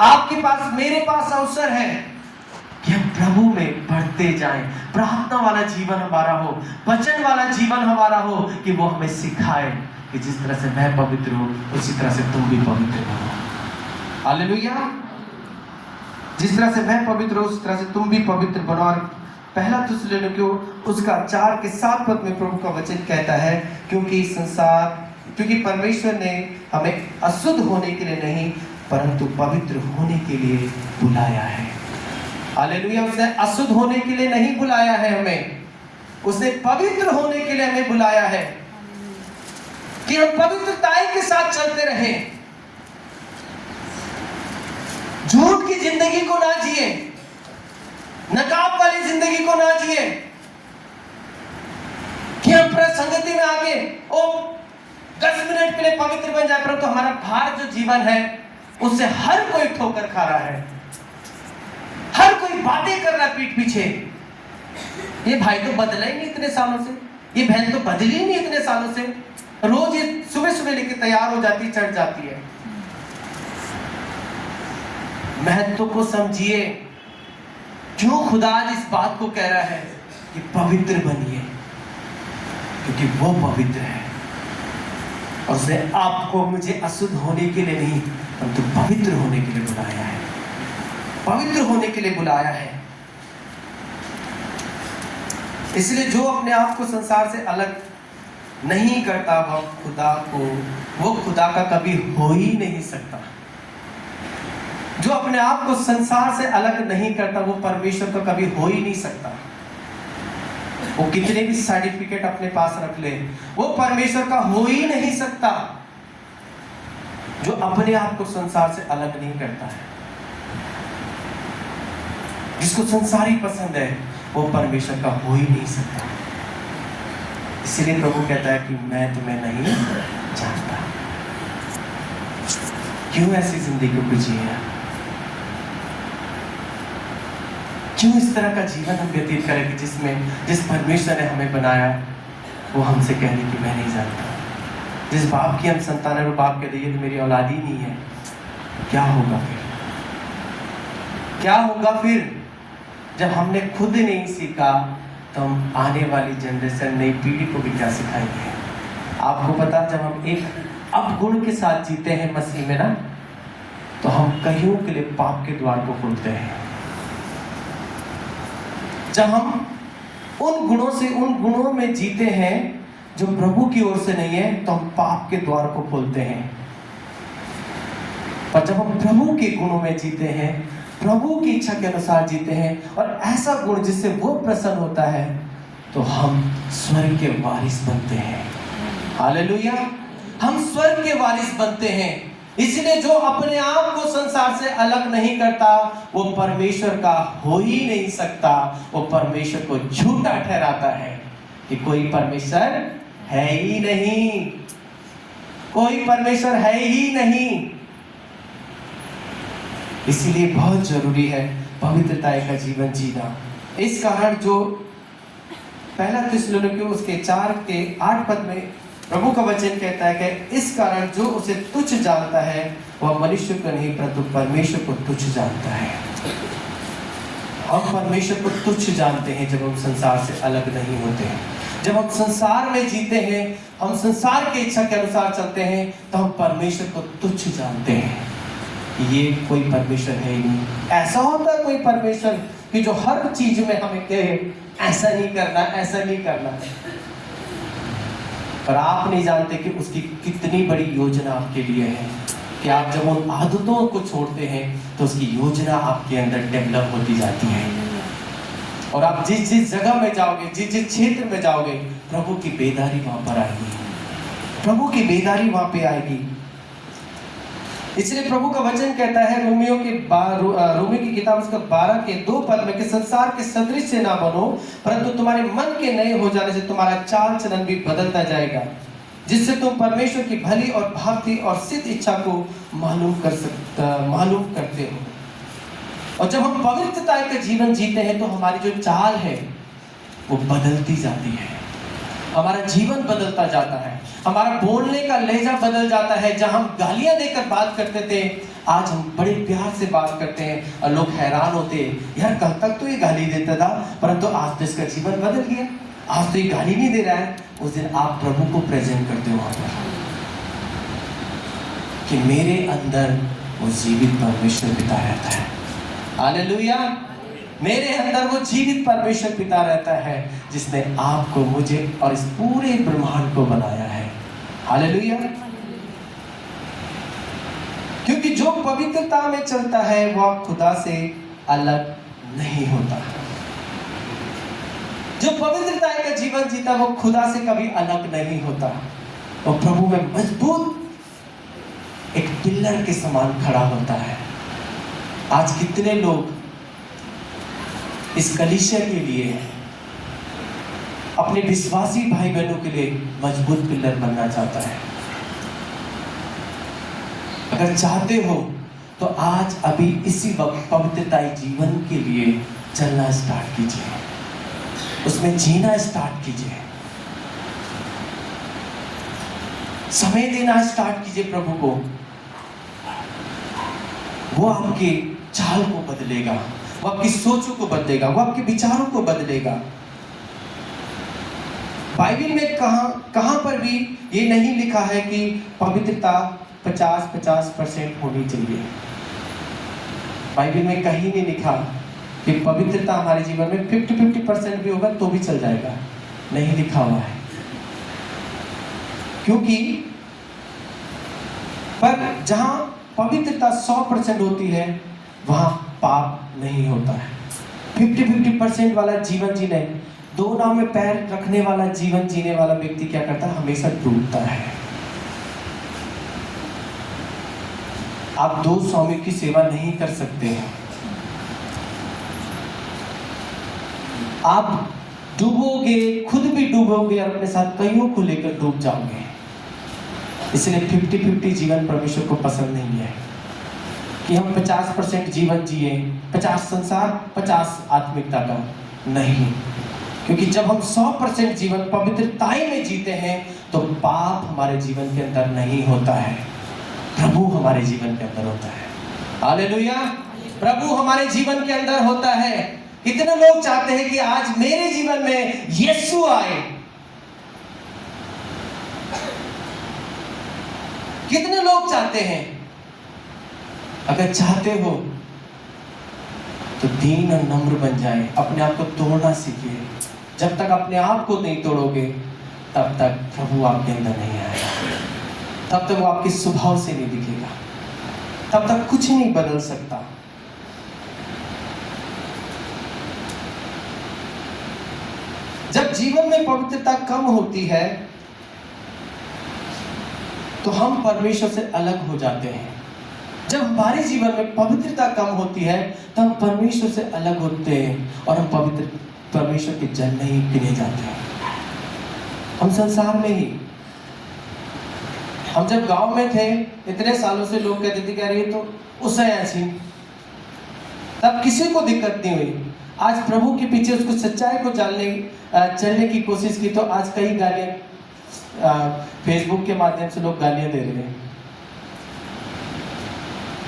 आपके पास, मेरे पास अवसर है कि हम प्रभु में बढ़ते जाएं। प्रार्थना वाला जीवन हमारा हो, वचन वाला जीवन हमारा हो, कि वो हमें सिखाए कि जिस तरह से मैं पवित्र हूं उसी तरह से तुम भी पवित्र बनो। हालेलुया। जिस तरह से मैं पवित्र हूं उसी तरह से तुम भी पवित्र बनो। और पहला थिस्सलुनीकियों उसका 4 के 7 पद में प्रभु का वचन कहता है, क्योंकि परमेश्वर ने हमें अशुद्ध होने के लिए नहीं परंतु पवित्र होने के लिए बुलाया है। हालेलुया। उसने अशुद्ध होने के लिए नहीं बुलाया है हमें, उसने पवित्र होने के लिए हमें बुलाया है कि हम पवित्रताई के साथ चलते रहें, झूठ की जिंदगी को ना जिए, नकाब वाली जिंदगी को ना जिए, कि हम प्रसंगति में आके 10 मिनट के लिए पवित्र बन जाए, परंतु हमारा बाहर जो जीवन है उससे हर कोई ठोकर खा रहा है, हर कोई बातें कर रहा है पीठ पीछे। ये भाई तो बदला ही नहीं इतने सालों से, ये बहन तो बदली ही नहीं इतने सालों से, रोज ये सुबह सुबह लेके तैयार हो जाती, चढ़ जाती है। महत्व को समझिए, क्यों खुदा आज इस बात को कह रहा है कि पवित्र बनिए, क्योंकि वो पवित्र है और उसने आपको मुझे अशुद्ध होने के लिए नहीं परंतु पवित्र होने के लिए बुलाया है, पवित्र होने के लिए बुलाया है। इसलिए जो अपने आप को संसार से अलग नहीं करता वो खुदा का कभी हो ही नहीं सकता। जो अपने आप को संसार से अलग नहीं करता वो परमेश्वर का कभी हो ही नहीं सकता। वो कितने भी सर्टिफिकेट अपने पास रख ले, वो परमेश्वर का हो ही नहीं सकता। जो अपने आप को संसार से अलग नहीं करता है, जिसको संसार ही पसंद है, वो परमेश्वर का हो ही नहीं सकता। इसलिए प्रभु कहता है कि मैं तुम्हें नहीं जानता। क्यों ऐसी जिंदगी को जिए? क्यों इस तरह का जीवन हम व्यतीत करें कि जिस परमेश्वर ने हमें बनाया वो हमसे कह रही कि मैं नहीं जानता। जिस बाप की हम संतान है वो बाप कहते ये तो मेरी औलाद ही नहीं है। क्या होगा फिर? क्या होगा फिर जब हमने खुद नहीं सीखा तो हम आने वाली जनरेशन, नई पीढ़ी को भी क्या सिखाएंगे? आपको पता, जब हम एक अवगुण के साथ जीते हैं मसीह में ना, तो हम कईयों के लिए पाप के द्वार को खोलते हैं। जब हम उन गुणों में जीते हैं जो प्रभु की ओर से नहीं है, तो हम पाप के द्वार को खोलते हैं। पर जब हम प्रभु के गुणों में जीते हैं, प्रभु की इच्छा के अनुसार जीते हैं और ऐसा गुण जिससे वो प्रसन्न होता है, तो हम स्वर्ग के वारिस बनते हैं। हालेलुया। हम स्वर्ग के वारिस बनते हैं। इसलिए जो अपने आप को संसार से अलग नहीं करता वो परमेश्वर का हो ही नहीं सकता। वो परमेश्वर को झूठा ठहराता है कि कोई परमेश्वर है ही नहीं, कोई परमेश्वर है ही नहीं। इसीलिए बहुत जरूरी है पवित्रता का जीवन जीना। इस कारण जो पहला थिस्सलुनीकियों उसके 4 के 8 पद में प्रभु का वचन कहता है कि इस कारण जो उसे तुच्छ जानता है वह मनुष्य को नहीं परंतु परमेश्वर को तुच्छ जानता है। हम परमेश्वर को तुच्छ जानते हैं जब हम संसार से अलग नहीं होते हैं। जब हम संसार में जीते हैं, हम संसार की इच्छा के अनुसार चलते हैं, तो हम परमेश्वर को तुच्छ जानते हैं। ये कोई परमेश्वर है ही नहीं। ऐसा होता है कोई परमेश्वर कि जो हर चीज में हमें कहे ऐसा नहीं करना, ऐसा नहीं करना, पर आप नहीं जानते कि उसकी कितनी बड़ी योजना आपके लिए है। कि आप जब उन आदतों को छोड़ते हैं तो उसकी योजना आपके अंदर डेवलप होती जाती है और आप जिस जिस जगह में जाओगे, जिस जिस क्षेत्र में जाओगे, प्रभु की बेदारी वहां पर आएगी, प्रभु की बेदारी वहां पे आएगी। इसलिए प्रभु का वचन कहता है रोमियो की किताब उसका 12 के 2 पद में कि संसार के सदृश से ना बनो परंतु तुम्हारे मन के नए हो जाने से तुम्हारा चाल चलन भी बदलता जाएगा, जिससे तुम परमेश्वर की भली और भावती और सिद्ध इच्छा को मालूम करते हो। और जब हम पवित्रता का जीवन जीते हैं तो हमारी जो चाल है वो बदलती जाती है, हमारा जीवन बदलता जाता है, हमारा बोलने का लहजा बदल जाता है। जहां हम गालियां देकर बात करते थे, आज हम बड़े प्यार से बात करते हैं और लोग हैरान होते हैं, यार कल तक तो ये गाली देता था परंतु आज तो इसका जीवन बदल गया, आज तो ये गाली नहीं दे रहा है। उस दिन आप प्रभु को प्रेजेंट करते हो वहां पर कि मेरे अंदर वो जीवित परमेश्वर पिता रहता है। हालेलुया। मेरे अंदर वो जीवित परमेश्वर पिता रहता है जिसने आपको, मुझे और इस पूरे ब्रह्मांड को बनाया है। हालेलुया। क्योंकि जो पवित्रता में चलता है वह खुदा से अलग नहीं होता। जो पवित्रता का जीवन जीता वो खुदा से कभी अलग नहीं होता। और प्रभु में मजबूत एक पिलर के समान खड़ा होता है। आज कितने लोग इस कलीसिया के लिए, अपने विश्वासी भाई बहनों के लिए मजबूत पिलर बनना चाहता है। अगर चाहते हो तो आज अभी इसी वक्त पवित्रताई जीवन के लिए चलना स्टार्ट कीजिए, उसमें जीना स्टार्ट कीजिए, समय देना स्टार्ट कीजिए प्रभु को। वो आपके चाल को बदलेगा, वो आपकी सोचों को बदलेगा, वो आपके विचारों को बदलेगा। बाइबल में कहां पर भी ये नहीं लिखा है कि पवित्रता 50-50% होनी चाहिए। बाइबल में कहीं नहीं लिखा कि पवित्रता हमारे जीवन में 50-50% भी होगा तो भी चल जाएगा, नहीं लिखा हुआ है। क्योंकि पर जहां पवित्रता 100% होती है वहां पाप नहीं होता है। 50-50% वाला जीवन जीने, दो नाव में पैर रखने वाला जीवन जीने वाला व्यक्ति क्या करता है? हमेशा डूबता है। आप दो स्वामी की सेवा नहीं कर सकते हैं। आप डूबोगे, खुद भी डूबोगे और अपने साथ कईयों को लेकर डूब जाओगे। इसलिए 50-50 जीवन परमेश्वर को पसंद नहीं है कि हम 50% जीवन जिए, 50 संसार 50 आत्मिकता का नहीं। क्योंकि जब हम 100% जीवन पवित्रताई में जीते हैं तो पाप हमारे जीवन के अंदर नहीं होता है, प्रभु हमारे जीवन के अंदर होता है। हालेलुया। प्रभु हमारे जीवन के अंदर होता है। कितने लोग चाहते हैं कि आज मेरे जीवन में यीशु आए? कितने लोग चाहते हैं? अगर चाहते हो तो दीन और नम्र बन जाए, अपने आप को तोड़ना सीखिए। जब तक अपने आप को नहीं तोड़ोगे तब तक प्रभु आपके अंदर नहीं आएगा, तब तक वो आपके स्वभाव से नहीं दिखेगा, तब तक कुछ नहीं बदल सकता। जब जीवन में पवित्रता कम होती है तो हम परमेश्वर से अलग हो जाते हैं। जब हमारे जीवन में पवित्रता कम होती है तो हम परमेश्वर से अलग होते हैं और हम पवित्र परमेश्वर के जन नहीं गिने जाते हैं। हम संसार में ही, हम जब गांव में थे इतने सालों से लोग कहते थे कि अरे ये तो उसे ऐसी, तब किसी को दिक्कत नहीं हुई। आज प्रभु के पीछे उसको सच्चाई को चलने की कोशिश की तो आज कई गालियां फेसबुक के माध्यम से लोग गालियां दे रहे हैं।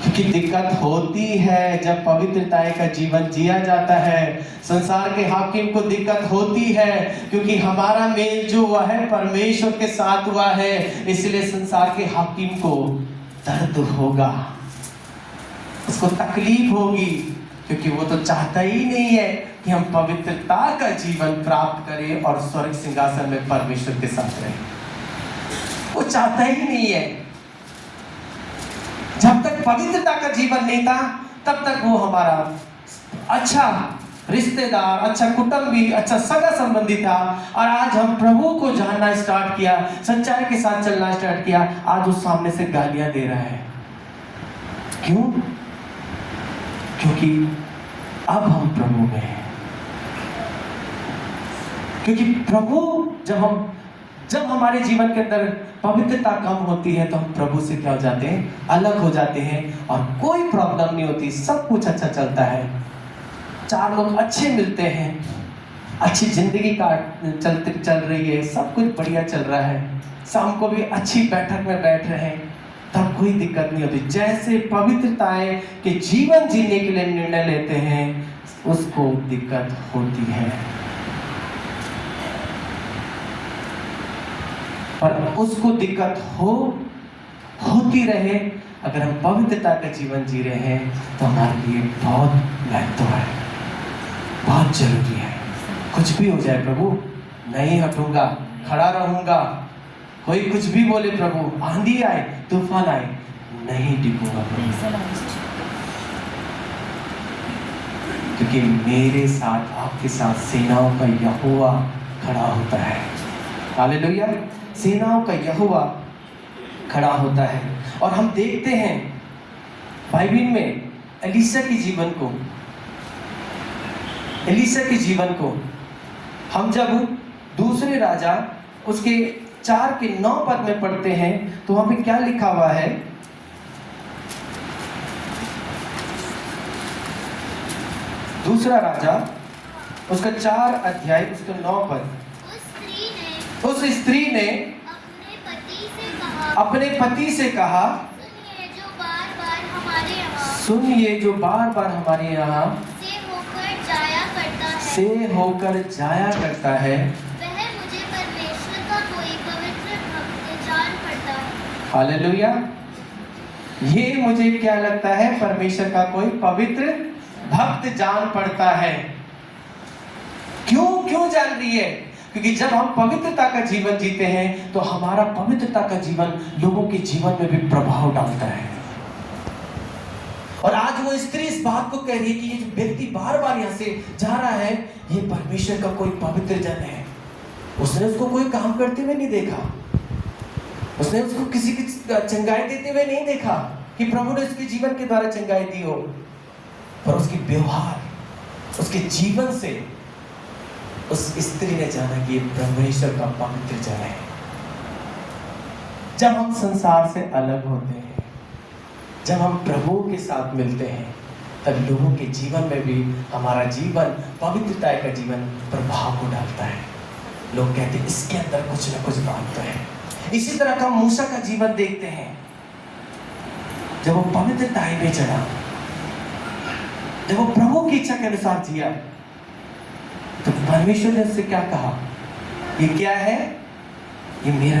क्योंकि दिक्कत होती है जब पवित्रता का जीवन जिया जाता है। संसार के हाकिम को दिक्कत होती है क्योंकि हमारा मेल जो हुआ है परमेश्वर के साथ हुआ है, इसलिए संसार के हाकिम को दर्द होगा, उसको तकलीफ होगी, क्योंकि वो तो चाहता ही नहीं है कि हम पवित्रता का जीवन प्राप्त करें और स्वर्ग सिंहासन में परमेश्वर के साथ रहें। वो चाहता ही नहीं है। जब तक पवित्रता का जीवन नहीं था तब तक वो हमारा अच्छा रिश्तेदार, अच्छा कुटुंबी, अच्छा सगा संबंधी था। और आज हम प्रभु को जानना स्टार्ट किया, सच्चाई के साथ चलना स्टार्ट किया, आज उस सामने से गालियां दे रहा है। क्यों? क्योंकि अब हम प्रभु में हैं। क्योंकि प्रभु जब हमारे जीवन के अंदर पवित्रता कम होती है तो हम प्रभु से क्या हो जाते हैं? अलग हो जाते हैं और कोई प्रॉब्लम नहीं होती, सब कुछ अच्छा चलता है। चार लोग अच्छे मिलते हैं, अच्छी जिंदगी चल रही है, सब कुछ बढ़िया चल रहा है, शाम को भी अच्छी बैठक में बैठ रहे हैं, तब कोई दिक्कत नहीं होती। जैसे पवित्रताएं के जीवन जीने के लिए निर्णय लेते हैं, उसको दिक्कत होती है, पर उसको दिक्कत होती रहे। अगर हम पवित्रता का जीवन जी रहे हैं तो हमारे लिए बहुत महत्व है, बहुत जरूरी है। कुछ भी हो जाए प्रभु, नहीं हटूंगा, खड़ा रहूंगा। कोई कुछ भी बोले प्रभु, आंधी आए, तूफान आए, नहीं टिकूंगा प्रभु, क्योंकि मेरे साथ, आपके साथ सेनाओं का यहोवा खड़ा होता है। हालेलुया। सेनाओं का यहोवा खड़ा होता है। और हम देखते हैं बाइबल में एलीशा के जीवन को हम जब दूसरे राजा उसके 4:9 पद में पढ़ते हैं तो वहां पे क्या लिखा हुआ है? दूसरा राजा उसका 4 अध्याय उसका 9 पद। उस स्त्री ने अपने पति से कहा, सुनिए जो बार बार हमारे यहाँ से होकर जाया करता है, वह मुझे परमेश्वर का कोई पवित्र भक्त जान पड़ता है। हालेलुया। ये मुझे क्या लगता है? परमेश्वर का कोई पवित्र भक्त जान पड़ता है। क्यों जान रही है? क्योंकि जब हम पवित्रता का जीवन जीते हैं तो हमारा पवित्रता का जीवन लोगों के जीवन में भी प्रभाव डालता है। और आज वो स्त्री इस बात को कह रही है कि ये जो व्यक्ति बार बार यहाँ से जा रहा है, ये परमेश्वर का कोई पवित्र जन है। उसने उसको कोई काम करते हुए नहीं देखा, उसने उसको किसी की चंगाई देते हुए नहीं देखा कि प्रभु ने उसके जीवन के द्वारा चंगाई दी हो, पर उसके व्यवहार, उसके जीवन से उस स्त्री ने जाना कि ये परमेश्वर का पवित्र जन है। जब हम संसार से अलग होते हैं, जब हम प्रभु के साथ मिलते हैं, तब लोगों के जीवन में भी हमारा जीवन, पवित्रता का जीवन प्रभाव को डालता है। लोग कहते हैं इसके अंदर कुछ ना कुछ बात तो है। इसी तरह का मूसा का जीवन देखते हैं। जब वो पवित्रता में चढ़ा, जब वो प्रभु की इच्छा के अनुसार जिया, तो परमेश्वर ने उससे क्या कहा? ये क्या है? ये मेरा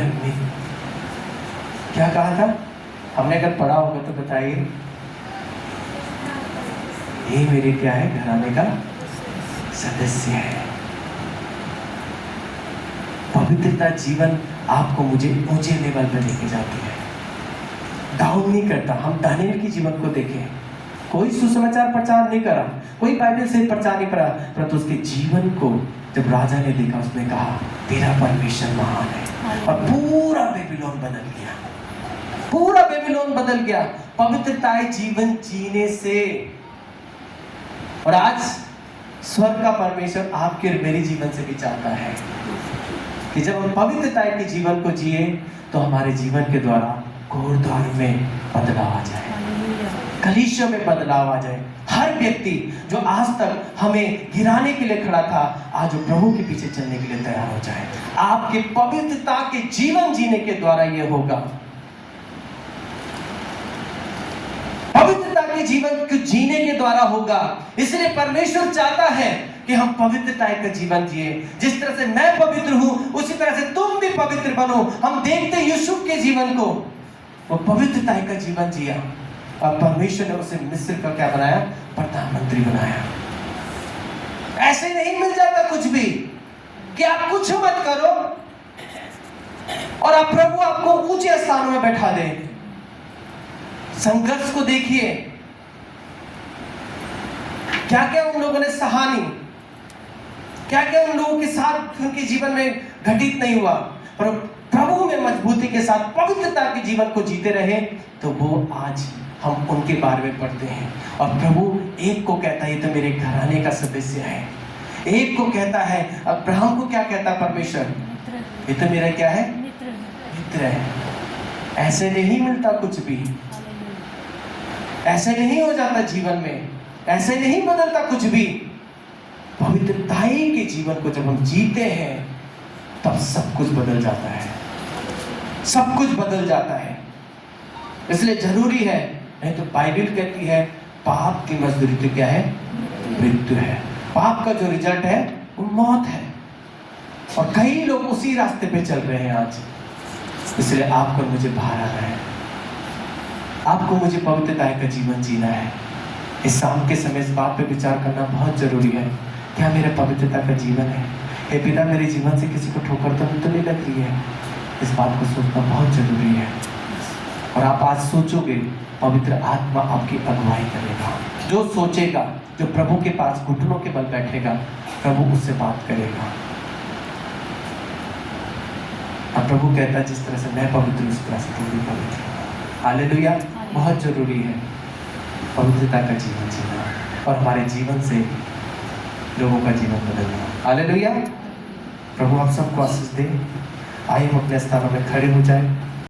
क्या कहा था? हमने अगर पढ़ा होगा तो बताइए। ये मेरे क्या है? घराने का सदस्य है। पवित्रता जीवन आपको मुझे ऊंचे लेवल पर लेके जाती है, डाउन नहीं करता। हम दानिएल के जीवन को देखें, कोई सुसमाचार प्रचार नहीं करा, कोई बाइबल से प्रचार नहीं करा, परंतु उसके जीवन को जब राजा ने देखा, उसने कहा तेरा परमेश्वर महान है। और पूरा बेबीलोन बदल गया, पूरा बेबीलोन बदल गया पवित्रताएं जीवन जीने से। और आज स्वर्ग का परमेश्वर आपके और मेरे जीवन से भी चाहता है कि जब हम पवित्रताएं के जीवन को जिए तो हमारे जीवन के द्वारा घोरद्वार में बदलाव आ जाए, कलीसिया में बदलाव आ जाए। हर व्यक्ति जो आज तक हमें गिराने के लिए खड़ा था, आज वो प्रभु के पीछे चलने के लिए तैयार हो जाए। आपके पवित्रता के जीवन जीने के द्वारा यह होगा। पवित्रता के जीवन को जीने के द्वारा होगा। इसलिए परमेश्वर चाहता है कि हम पवित्रता का जीवन जिए। जिस तरह से मैं पवित्र हूं, उसी तरह से तुम भी पवित्र बनो। हम देखते यूसुफ के जीवन को, वो पवित्रता का जीवन जिया और परमेश्वर ने उसे मिस्र का क्या बनाया? प्रधानमंत्री बनाया। ऐसे नहीं मिल जाता कुछ भी कि आप कुछ मत करो और आप प्रभु आपको ऊंचे स्थानों में बैठा दे। संघर्ष को देखिए, क्या क्या उन लोगों ने सहानी, क्या क्या उन लोगों के साथ उनके जीवन में घटित नहीं हुआ, पर प्रभु में मजबूती के साथ पवित्रता के जीवन को जीते रहे, तो वो आज हम उनके बारे में पढ़ते हैं। और प्रभु एक को कहता है ये तो मेरे घराने का सदस्य है, एक को कहता है, अब्राहम को क्या कहता है परमेश्वर? ये तो मेरा क्या है? मित्र है। ऐसे नहीं मिलता कुछ भी, ऐसे नहीं हो जाता जीवन में, ऐसे नहीं बदलता कुछ भी। पवित्रताई के जीवन को जब हम जीते हैं तब सब कुछ बदल जाता है, सब कुछ बदल जाता है। इसलिए जरूरी है, नहीं तो बाइबल कहती है पाप की मजदूरी तो क्या है? मृत्यु है। पाप का जो रिजल्ट है वो मौत है। और कई लोग उसी रास्ते पे चल रहे हैं आज। इसलिए आपको मुझे बाहर आना है, आपको मुझे पवित्रता का जीवन जीना है। इस शाम के समय इस बात पे विचार करना बहुत जरूरी है, क्या मेरा पवित्रता का जीवन है? हे पिता, मेरे जीवन से किसी को ठोकर तो नहीं लग रही है? इस बात को सोचना बहुत जरूरी है। और आप आज सोचोगे, पवित्र आत्मा आपकी अगुवाई करेगा। जो सोचेगा, जो प्रभु के पास घुटनों के बल बैठेगा, प्रभु उससे बात करेगा। अब प्रभु कहता है जिस तरह से मैं पवित्र हूं, उस तरह से तुम भी पवित्र हो। हालेलुया। बहुत जरूरी है पवित्रता का जीवन जीना और हमारे जीवन से लोगों का जीवन बदलना। हालेलुया। प्रभु आप सबको आशीष दे। आइए हम अपने स्थानों में खड़े हो जाए।